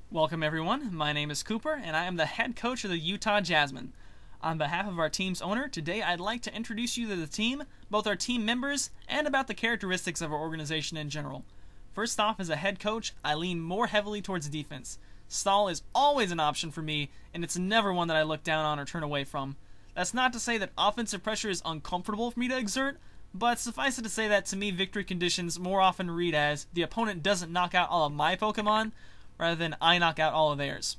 Welcome everyone, my name is Kooper and I am the head coach of the Utah Jasmine. On behalf of our team's owner, today I'd like to introduce you to the team, both our team members, and about the characteristics of our organization in general. First off, as a head coach, I lean more heavily towards defense. Stall is always an option for me, and it's never one that I look down on or turn away from. That's not to say that offensive pressure is uncomfortable for me to exert, but suffice it to say that to me victory conditions more often read as the opponent doesn't knock out all of my Pokémon, rather than I knock out all of theirs.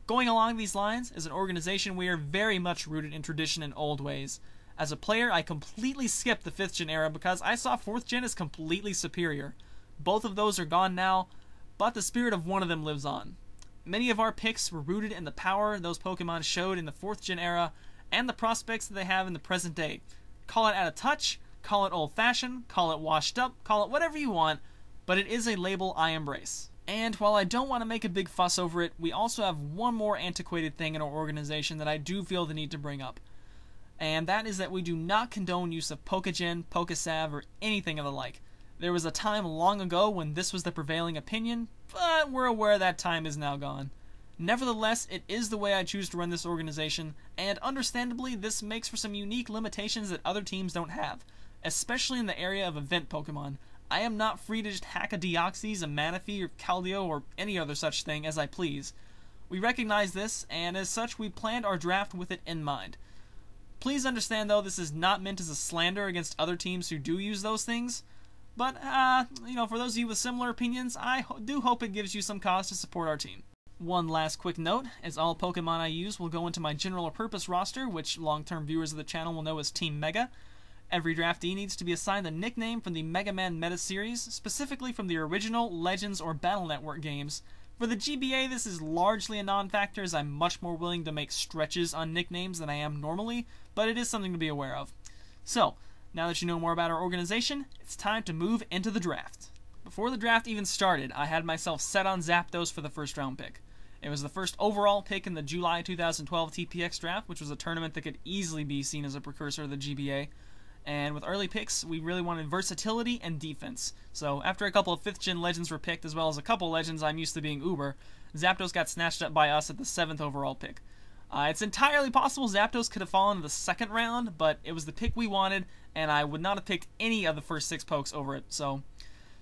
Going along these lines, as an organization we are very much rooted in tradition and old ways. As a player, I completely skipped the 5th gen era because I saw 4th gen as completely superior. Both of those are gone now, but the spirit of one of them lives on. Many of our picks were rooted in the power those Pokemon showed in the 4th gen era, and the prospects that they have in the present day. Call it out of touch, call it old-fashioned, call it washed up, call it whatever you want, but it is a label I embrace. And while I don't want to make a big fuss over it, we also have one more antiquated thing in our organization that I do feel the need to bring up. And that is that we do not condone use of Pokégen, Pokésav, or anything of the like. There was a time long ago when this was the prevailing opinion, but we're aware that time is now gone. Nevertheless, it is the way I choose to run this organization, and understandably this makes for some unique limitations that other teams don't have, especially in the area of event Pokémon. I am not free to just hack a Deoxys, a Manaphy, or Keldeo, or any other such thing as I please. We recognize this, and as such we planned our draft with it in mind. Please understand though, this is not meant as a slander against other teams who do use those things, but, for those of you with similar opinions, I do hope it gives you some cause to support our team. One last quick note, as all Pokemon I use will go into my general purpose roster, which long-term viewers of the channel will know as Team Mega. Every draftee needs to be assigned a nickname from the Mega Man meta series, specifically from the original, Legends, or Battle Network games. For the GBA, this is largely a non-factor, as I'm much more willing to make stretches on nicknames than I am normally, but it is something to be aware of. So, now that you know more about our organization, it's time to move into the draft. Before the draft even started, I had myself set on Zapdos for the first round pick. It was the first overall pick in the July 2012 TPX draft, which was a tournament that could easily be seen as a precursor to the GBA. And with early picks, we really wanted versatility and defense. So after a couple of 5th gen legends were picked, as well as a couple legends I'm used to being uber, Zapdos got snatched up by us at the 7th overall pick. It's entirely possible Zapdos could have fallen in the 2nd round, but it was the pick we wanted, and I would not have picked any of the first 6 pokes over it. So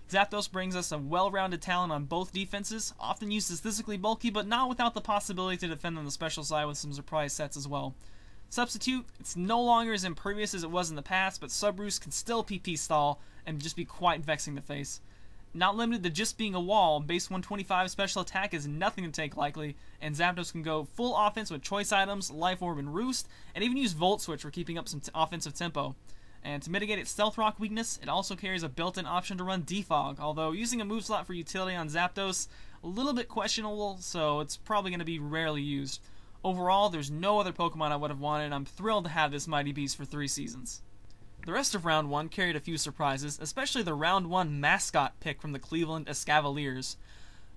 Zapdos brings us a well-rounded talent on both defenses, often used as physically bulky, but not without the possibility to defend on the special side with some surprise sets as well. Substitute, it's no longer as impervious as it was in the past, but Subroost can still PP stall and just be quite vexing to face. Not limited to just being a wall, base 125 special attack is nothing to take lightly, and Zapdos can go full offense with choice items, Life Orb and Roost, and even use Volt Switch for keeping up some offensive tempo. And to mitigate its Stealth Rock weakness, it also carries a built-in option to run Defog, although using a move slot for utility on Zapdos, a little bit questionable, so it's probably going to be rarely used. Overall, there's no other Pokemon I would have wanted, and I'm thrilled to have this mighty beast for 3 seasons. The rest of Round 1 carried a few surprises, especially the Round 1 mascot pick from the Cleveland Escavaliers.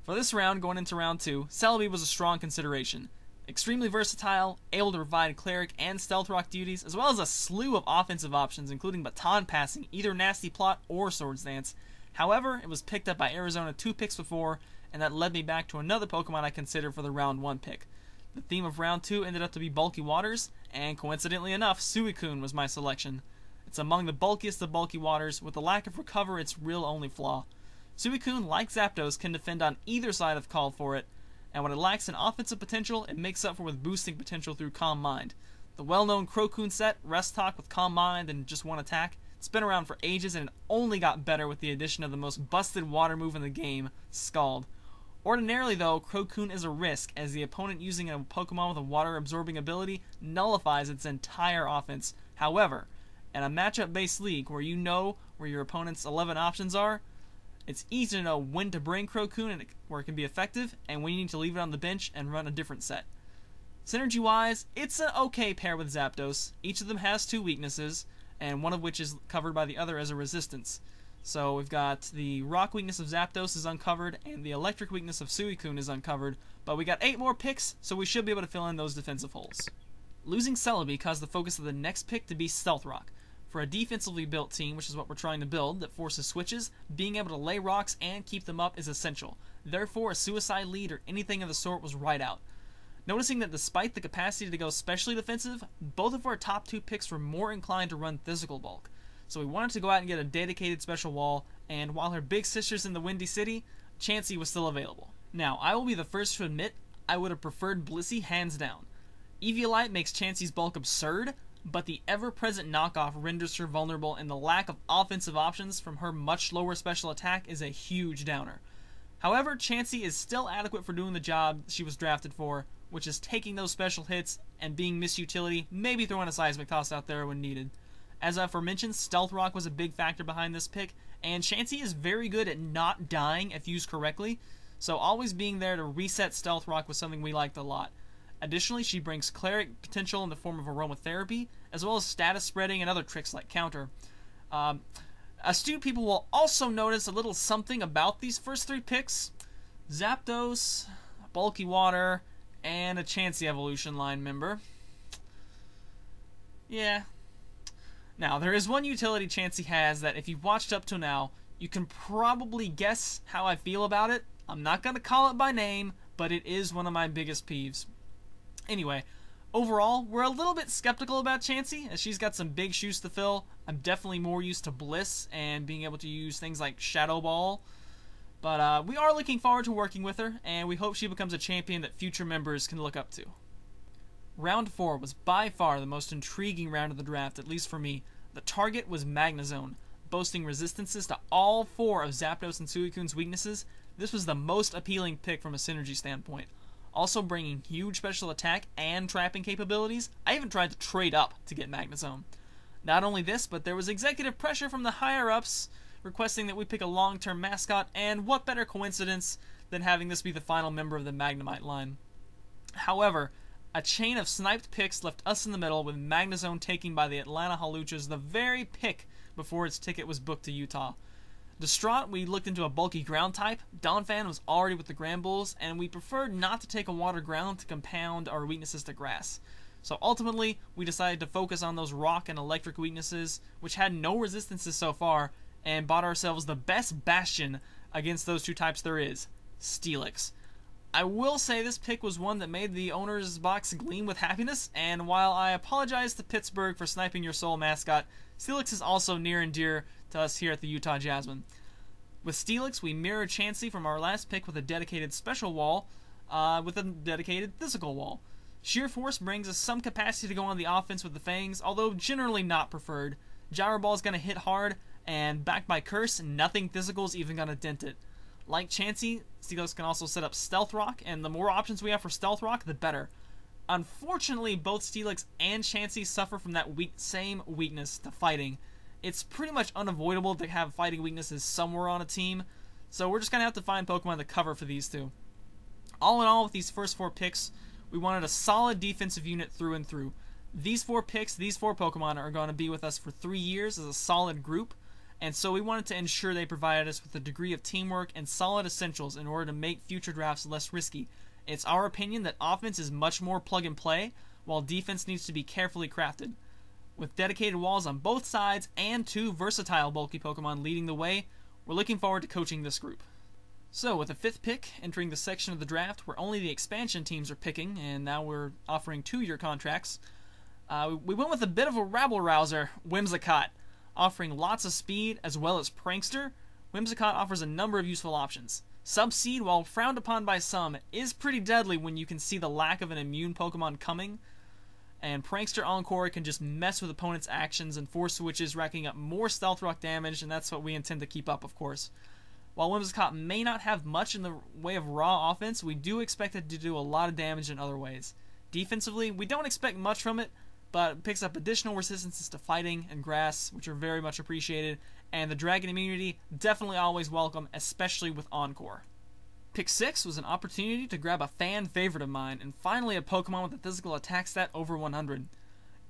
For this round, going into Round 2, Celebi was a strong consideration. Extremely versatile, able to provide Cleric and Stealth Rock duties, as well as a slew of offensive options, including Baton Passing, either Nasty Plot or Swords Dance. However, it was picked up by Arizona 2 picks before, and that led me back to another Pokemon I considered for the Round 1 pick. The theme of Round 2 ended up to be bulky waters, and coincidentally enough, Suicune was my selection. It's among the bulkiest of bulky waters, with the lack of recover its real only flaw. Suicune, like Zapdos, can defend on either side if called for it, and when it lacks in offensive potential, it makes up for with boosting potential through Calm Mind. The well-known Crocoon set, Rest Talk with Calm Mind and just one attack, it's been around for ages and it only got better with the addition of the most busted water move in the game, Scald. Ordinarily though, Crocoon is a risk, as the opponent using a Pokemon with a water-absorbing ability nullifies its entire offense. However, in a matchup-based league where you know where your opponent's 11 options are, it's easy to know when to bring Crocoon and where it can be effective, and when you need to leave it on the bench and run a different set. Synergy-wise, it's an okay pair with Zapdos. Each of them has 2 weaknesses, and one of which is covered by the other as a resistance. So we've got the rock weakness of Zapdos is uncovered, and the electric weakness of Suicune is uncovered, but we got 8 more picks, so we should be able to fill in those defensive holes. Losing Celebi caused the focus of the next pick to be Stealth Rock. For a defensively built team, which is what we're trying to build, that forces switches, being able to lay rocks and keep them up is essential. Therefore, a suicide lead or anything of the sort was right out. Noticing that despite the capacity to go specially defensive, both of our top 2 picks were more inclined to run physical bulk. So we wanted to go out and get a dedicated special wall, and while her big sister's in the Windy City, Chansey was still available. Now, I will be the first to admit, I would have preferred Blissey hands down. Eviolite makes Chansey's bulk absurd, but the ever-present knockoff renders her vulnerable, and the lack of offensive options from her much lower special attack is a huge downer. However, Chansey is still adequate for doing the job she was drafted for, which is taking those special hits and being misutility, maybe throwing a seismic toss out there when needed. As aforementioned, Stealth Rock was a big factor behind this pick, and Chansey is very good at not dying if used correctly, so always being there to reset Stealth Rock was something we liked a lot. Additionally, she brings cleric potential in the form of aromatherapy, as well as status spreading and other tricks like counter. Astute people will also notice a little something about these first 3 picks. Zapdos, Bulky Water, and a Chansey Evolution line member. Yeah. Now, there is one utility Chansey has that if you've watched up to now, you can probably guess how I feel about it. I'm not going to call it by name, but it is one of my biggest peeves. Anyway, overall, we're a little bit skeptical about Chansey, as she's got some big shoes to fill. I'm definitely more used to Bliss and being able to use things like Shadow Ball. But we are looking forward to working with her, and we hope she becomes a champion that future members can look up to. Round 4 was by far the most intriguing round of the draft, at least for me. The target was Magnezone, boasting resistances to all 4 of Zapdos and Suicune's weaknesses. This was the most appealing pick from a synergy standpoint. Also bringing huge special attack and trapping capabilities. I even tried to trade up to get Magnezone. Not only this, but there was executive pressure from the higher-ups requesting that we pick a long-term mascot, and what better coincidence than having this be the final member of the Magnemite line. However, a chain of sniped picks left us in the middle, with Magnezone taken by the Atlanta Haluchas the very pick before its ticket was booked to Utah. Distraught, we looked into a bulky ground type. Donphan was already with the Granbulls, and we preferred not to take a water ground to compound our weaknesses to grass. So ultimately, we decided to focus on those rock and electric weaknesses, which had no resistances so far, and bought ourselves the best bastion against those 2 types there is, Steelix. I will say this pick was one that made the owner's box gleam with happiness, and while I apologize to Pittsburgh for sniping your soul mascot, Steelix is also near and dear to us here at the Utah Jasmine. With Steelix, we mirrored Chansey from our last pick with a dedicated special wall, with a dedicated physical wall. Sheer Force brings us some capacity to go on the offense with the Fangs, although generally not preferred. Gyro Ball is going to hit hard, and backed by Curse, nothing physical is even going to dent it. Like Chansey, Steelix can also set up Stealth Rock, and the more options we have for Stealth Rock, the better. Unfortunately, both Steelix and Chansey suffer from that same weakness to fighting. It's pretty much unavoidable to have fighting weaknesses somewhere on a team, so we're just going to have to find Pokemon to cover for these 2. All in all, with these first 4 picks, we wanted a solid defensive unit through and through. These 4 picks, these 4 Pokemon are going to be with us for 3 years as a solid group, and so we wanted to ensure they provided us with a degree of teamwork and solid essentials in order to make future drafts less risky. It's our opinion that offense is much more plug and play, while defense needs to be carefully crafted. With dedicated walls on both sides and 2 versatile bulky Pokemon leading the way, we're looking forward to coaching this group. So, with the 5th pick entering the section of the draft where only the expansion teams are picking, and now we're offering 2-year contracts, we went with a bit of a rabble-rouser, Whimsicott. Offering lots of speed as well as Prankster, Whimsicott offers a number of useful options. Subseed, while frowned upon by some, is pretty deadly when you can see the lack of an immune Pokemon coming, and Prankster Encore can just mess with opponents' actions and force switches, racking up more Stealth Rock damage, and that's what we intend to keep up, of course. While Whimsicott may not have much in the way of raw offense, we do expect it to do a lot of damage in other ways. Defensively, we don't expect much from it, but it picks up additional resistances to fighting and grass, which are very much appreciated, and the dragon immunity, definitely always welcome, especially with Encore. Pick 6 was an opportunity to grab a fan favorite of mine, and finally a Pokemon with a physical attack stat over 100.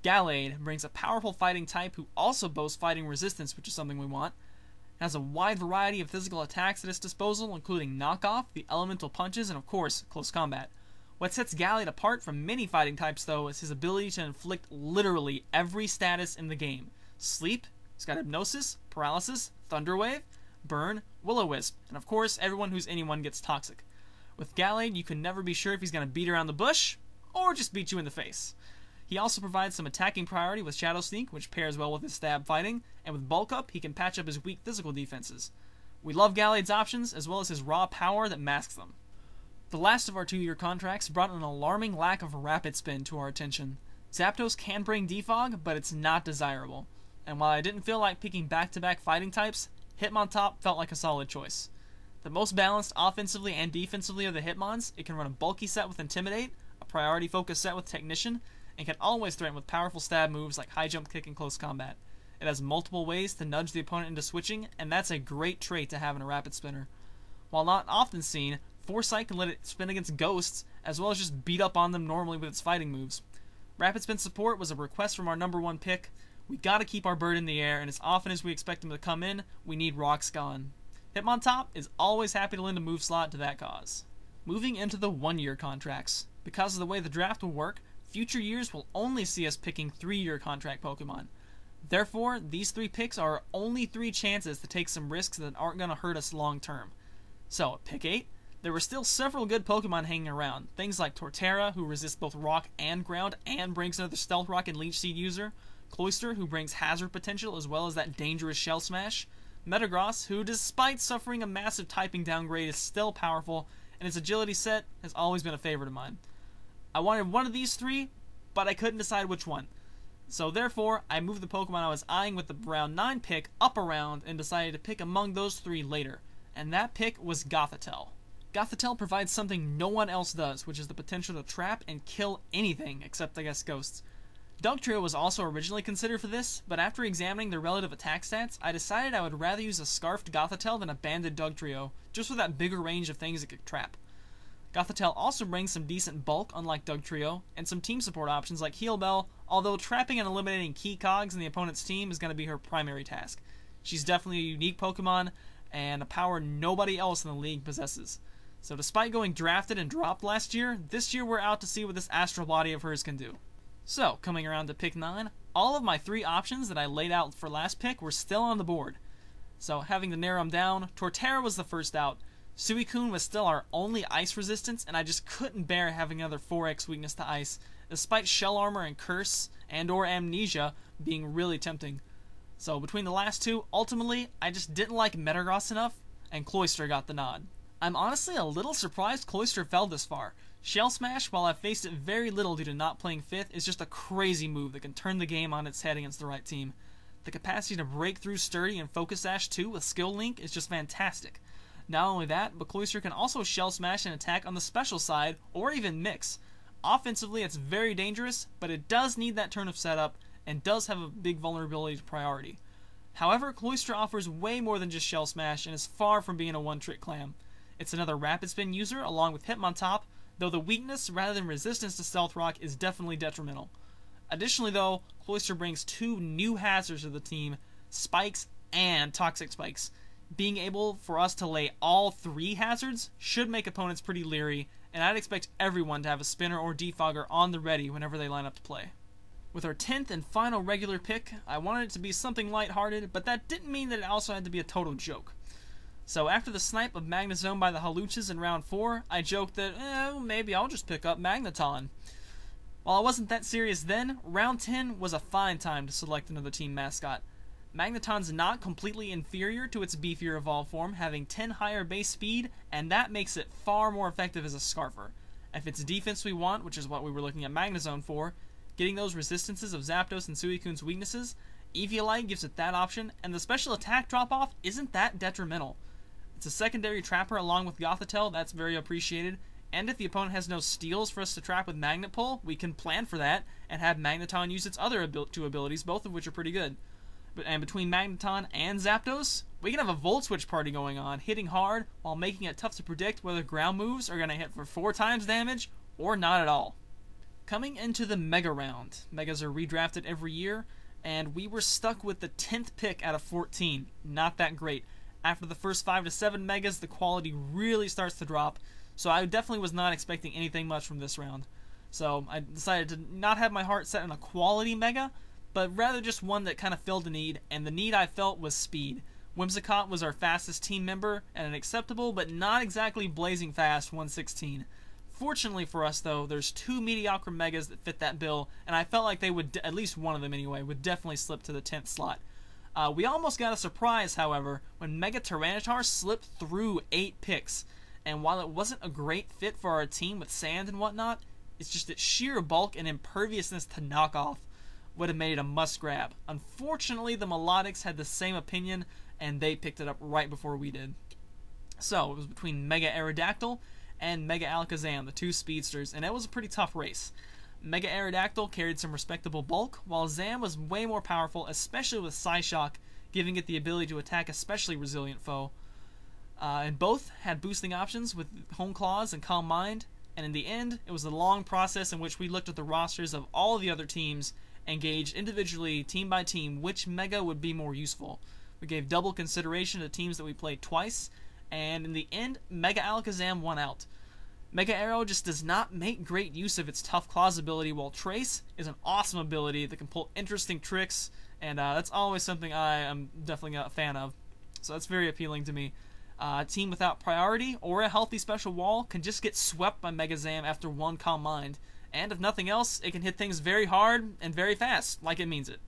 Gallade brings a powerful fighting type who also boasts fighting resistance, which is something we want. It has a wide variety of physical attacks at its disposal, including Knockoff, the Elemental Punches, and of course, Close Combat. What sets Gallade apart from many fighting types, though, is his ability to inflict literally every status in the game. Sleep, he's got Hypnosis, Paralysis, Thunder Wave, Burn, Will-O-Wisp, and of course, everyone who's anyone gets toxic. With Gallade, you can never be sure if he's going to beat around the bush, or just beat you in the face. He also provides some attacking priority with Shadow Sneak, which pairs well with his stab fighting, and with Bulk Up, he can patch up his weak physical defenses. We love Gallade's options, as well as his raw power that masks them. The last of our 2-year contracts brought an alarming lack of Rapid Spin to our attention. Zapdos can bring Defog, but it's not desirable. And while I didn't feel like picking back-to-back fighting types, Hitmontop felt like a solid choice. The most balanced offensively and defensively of the Hitmons, it can run a bulky set with Intimidate, a priority focus set with Technician, and can always threaten with powerful stab moves like High Jump Kick and Close Combat. It has multiple ways to nudge the opponent into switching, and that's a great trait to have in a Rapid Spinner. While not often seen, Foresight can let it spin against ghosts, as well as just beat up on them normally with its fighting moves. Rapid Spin support was a request from our #1 pick. We gotta keep our bird in the air, and as often as we expect him to come in, we need rocks gone. Hitmontop is always happy to lend a move slot to that cause. Moving into the 1-year contracts. Because of the way the draft will work, future years will only see us picking 3-year contract Pokemon. Therefore, these 3 picks are our only 3 chances to take some risks that aren't going to hurt us long term. So, at pick 8, there were still several good Pokemon hanging around. Things like Torterra, who resists both rock and ground and brings another Stealth Rock and Leech Seed user. Cloyster, who brings hazard potential as well as that dangerous Shell Smash. Metagross, who despite suffering a massive typing downgrade is still powerful, and its agility set has always been a favorite of mine. I wanted one of these 3, but I couldn't decide which one. So therefore, I moved the Pokemon I was eyeing with the round 9 pick up a round and decided to pick among those 3 later. And that pick was Gothitelle. Gothitelle provides something no one else does, which is the potential to trap and kill anything except, I guess, ghosts. Dugtrio was also originally considered for this, but after examining their relative attack stats, I decided I would rather use a Scarfed Gothitelle than a Banded Dugtrio, just with that bigger range of things it could trap. Gothitelle also brings some decent bulk, unlike Dugtrio, and some team support options like Heal Bell, although trapping and eliminating key cogs in the opponent's team is going to be her primary task. She's definitely a unique Pokemon, and a power nobody else in the league possesses. So despite going drafted and dropped last year, this year we're out to see what this astral body of hers can do. So, coming around to pick 9, all of my 3 options that I laid out for last pick were still on the board. So, having to narrow them down, Torterra was the first out. Suicune was still our only ice resistance, and I just couldn't bear having another 4x weakness to ice, despite Shell Armor and Curse and/or Amnesia being really tempting. So, between the last 2, ultimately, I just didn't like Metagross enough, and Cloyster got the nod. I'm honestly a little surprised Cloyster fell this far. Shell Smash, while I've faced it very little due to not playing 5th, is just a crazy move that can turn the game on its head against the right team. The capacity to break through Sturdy and Focus Sash too with Skill Link is just fantastic. Not only that, but Cloyster can also Shell Smash and attack on the special side, or even mix. Offensively, it's very dangerous, but it does need that turn of setup, and does have a big vulnerability to priority. However, Cloyster offers way more than just Shell Smash, and is far from being a one-trick clam. It's another Rapid Spin user, along with Hitmontop, though the weakness rather than resistance to Stealth Rock is definitely detrimental. Additionally though, Cloyster brings 2 new hazards to the team, Spikes and Toxic Spikes. Being able for us to lay all 3 hazards should make opponents pretty leery, and I'd expect everyone to have a Spinner or Defogger on the ready whenever they line up to play. With our 10th and final regular pick, I wanted it to be something lighthearted, but that didn't mean that it also had to be a total joke. So after the snipe of Magnezone by the Hawluchas in round 4, I joked that, maybe I'll just pick up Magneton. While I wasn't that serious then, round 10 was a fine time to select another team mascot. Magneton's not completely inferior to its beefier evolved form, having 10 higher base speed, and that makes it far more effective as a Scarfer. If it's defense we want, which is what we were looking at Magnezone for, getting those resistances of Zapdos and Suicune's weaknesses, Eviolite gives it that option, and the special attack drop-off isn't that detrimental. It's a secondary trapper along with Gothitelle, that's very appreciated, and if the opponent has no steals for us to trap with Magnet Pull, we can plan for that, and have Magneton use its other 2 abilities, both of which are pretty good. And between Magneton and Zapdos, we can have a Volt Switch party going on, hitting hard, while making it tough to predict whether ground moves are going to hit for 4 times damage, or not at all. Coming into the Mega Round, Megas are redrafted every year, and we were stuck with the 10th pick out of 14, not that great. After the first 5 to 7 Megas, the quality really starts to drop, so I definitely was not expecting anything much from this round. So I decided to not have my heart set on a quality Mega, but rather just one that kind of filled a need, and the need I felt was speed. Whimsicott was our fastest team member at an acceptable but not exactly blazing fast 116. Fortunately for us, though, there's 2 mediocre megas that fit that bill, and I felt like they would, at least one of them anyway, would definitely slip to the 10th slot. We almost got a surprise, however, when Mega Tyranitar slipped through 8 picks, and while it wasn't a great fit for our team with sand and whatnot, it's just that sheer bulk and imperviousness to knockoff would have made it a must-grab. Unfortunately, the Melodics had the same opinion, and they picked it up right before we did. So, it was between Mega Aerodactyl and Mega Alakazam, the 2 speedsters, and it was a pretty tough race. Mega Aerodactyl carried some respectable bulk, while Zam was way more powerful, especially with Psyshock, giving it the ability to attack especially resilient foe. And both had boosting options with Home Claws and Calm Mind, and in the end, it was a long process in which we looked at the rosters of all the other teams and gauged individually, team by team, which Mega would be more useful. We gave double consideration to teams that we played twice, and in the end, Mega Alakazam won out. Mega Arrow just does not make great use of its Tough Claws ability, while Trace is an awesome ability that can pull interesting tricks, and that's always something I am definitely a fan of. So that's very appealing to me. A team without priority or a healthy special wall can just get swept by Mega Zam after one Calm Mind, and if nothing else, it can hit things very hard and very fast, like it means it.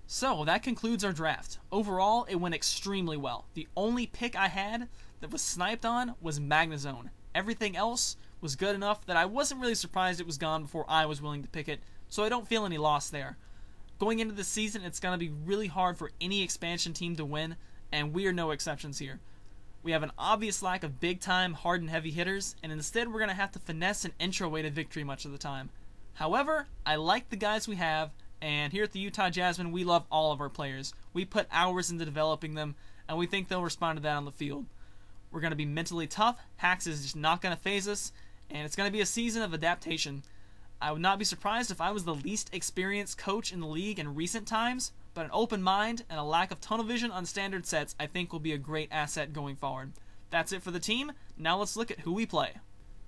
So, that concludes our draft. Overall, it went extremely well. The only pick I had that was sniped on was Magnezone. Everything else was good enough that I wasn't really surprised it was gone before I was willing to pick it, so I don't feel any loss there. Going into the season, it's going to be really hard for any expansion team to win, and we are no exceptions here. We have an obvious lack of big-time, hard and heavy hitters, and instead we're going to have to finesse and intro way to victory much of the time. However, I like the guys we have, and here at the Utah Jasmine, we love all of our players. We put hours into developing them, and we think they'll respond to that on the field. We're going to be mentally tough, Hacks is just not going to phase us, and it's going to be a season of adaptation. I would not be surprised if I was the least experienced coach in the league in recent times, but an open mind and a lack of tunnel vision on standard sets I think will be a great asset going forward. That's it for the team. Now let's look at who we play.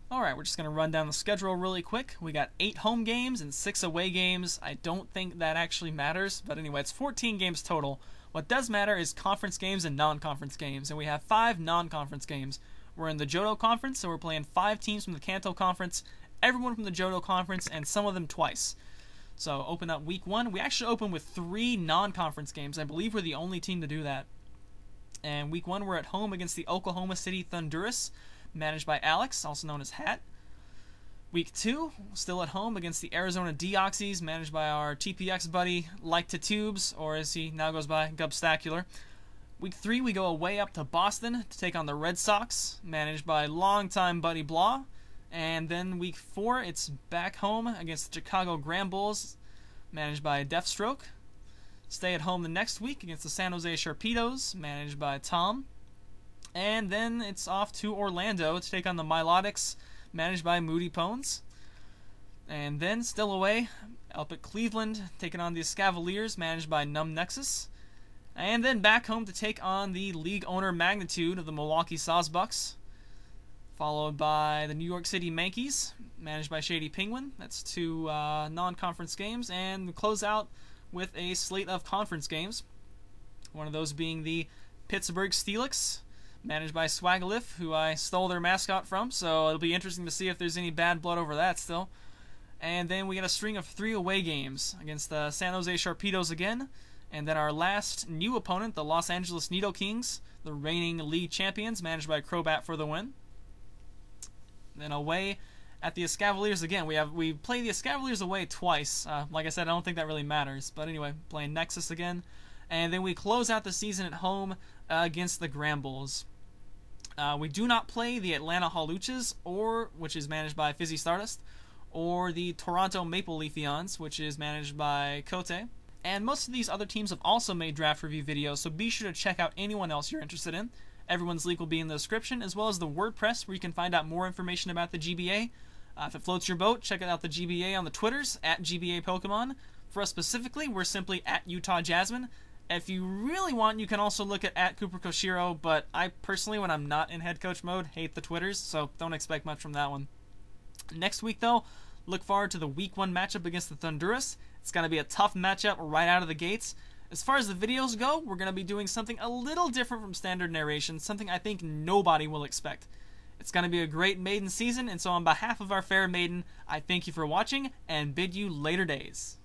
Alright, we're just going to run down the schedule really quick. We got 8 home games and 6 away games. I don't think that actually matters, but anyway, it's 14 games total. What does matter is conference games and non-conference games, and we have 5 non-conference games. We're in the Johto Conference, so we're playing 5 teams from the Kanto Conference, everyone from the Johto Conference, and some of them twice. So, open up week 1. We actually open with 3 non-conference games. I believe we're the only team to do that. And week 1, we're at home against the Oklahoma City Thunderous, managed by Alex, also known as Hat. Week 2, still at home against the Arizona Deoxys, managed by our TPX buddy, Like to Tubes, or as he now goes by, Gubstacular. Week 3, we go away up to Boston to take on the Red Sox, managed by longtime buddy Blah. And then week 4, it's back home against the Chicago Grand Bulls, managed by Deathstroke. Stay at home the next week against the San Jose Sharpedos, managed by Tom. And then it's off to Orlando to take on the Milotics, managed by Moody Pones. And then still away, up at Cleveland, taking on the Escavaliers, managed by Numb Nexus. And then back home to take on the league owner Magnitude of the Milwaukee Sawsbucks, followed by the New York City Mankeys, managed by Shady Penguin. That's 2 non-conference games, and we close out with a slate of conference games. One of those being the Pittsburgh Steelix, managed by Swagalif, who I stole their mascot from, so it'll be interesting to see if there's any bad blood over that still. And then we got a string of 3 away games against the San Jose Sharpedos again, and then our last new opponent, the Los Angeles Nido Kings, the reigning league champions, managed by Crobat for the win. Then away at the Escavaliers again. We play the Escavaliers away twice. Like I said, I don't think that really matters, but anyway, playing Nexus again. And then we close out the season at home against the Grand Bulls. We do not play the Atlanta Hawluchas, which is managed by Fizzy Stardust, or the Toronto Maple Leafeons, which is managed by Kote. And most of these other teams have also made draft review videos, so be sure to check out anyone else you're interested in. Everyone's link will be in the description, as well as the WordPress, where you can find out more information about the GBA. If it floats your boat, check out the GBA on the Twitters, at GBA Pokemon. For us specifically, we're simply at Utah Jasmine. If you really want, you can also look at Kooper Koshiro, but I personally, when I'm not in head coach mode, hate the Twitters, so don't expect much from that one. Next week, though, look forward to the Week 1 matchup against the Thunderous. It's going to be a tough matchup right out of the gates, As far as the videos go, we're going to be doing something a little different from standard narration, something I think nobody will expect. It's going to be a great maiden season, and so on behalf of our fair maiden, I thank you for watching and bid you later days.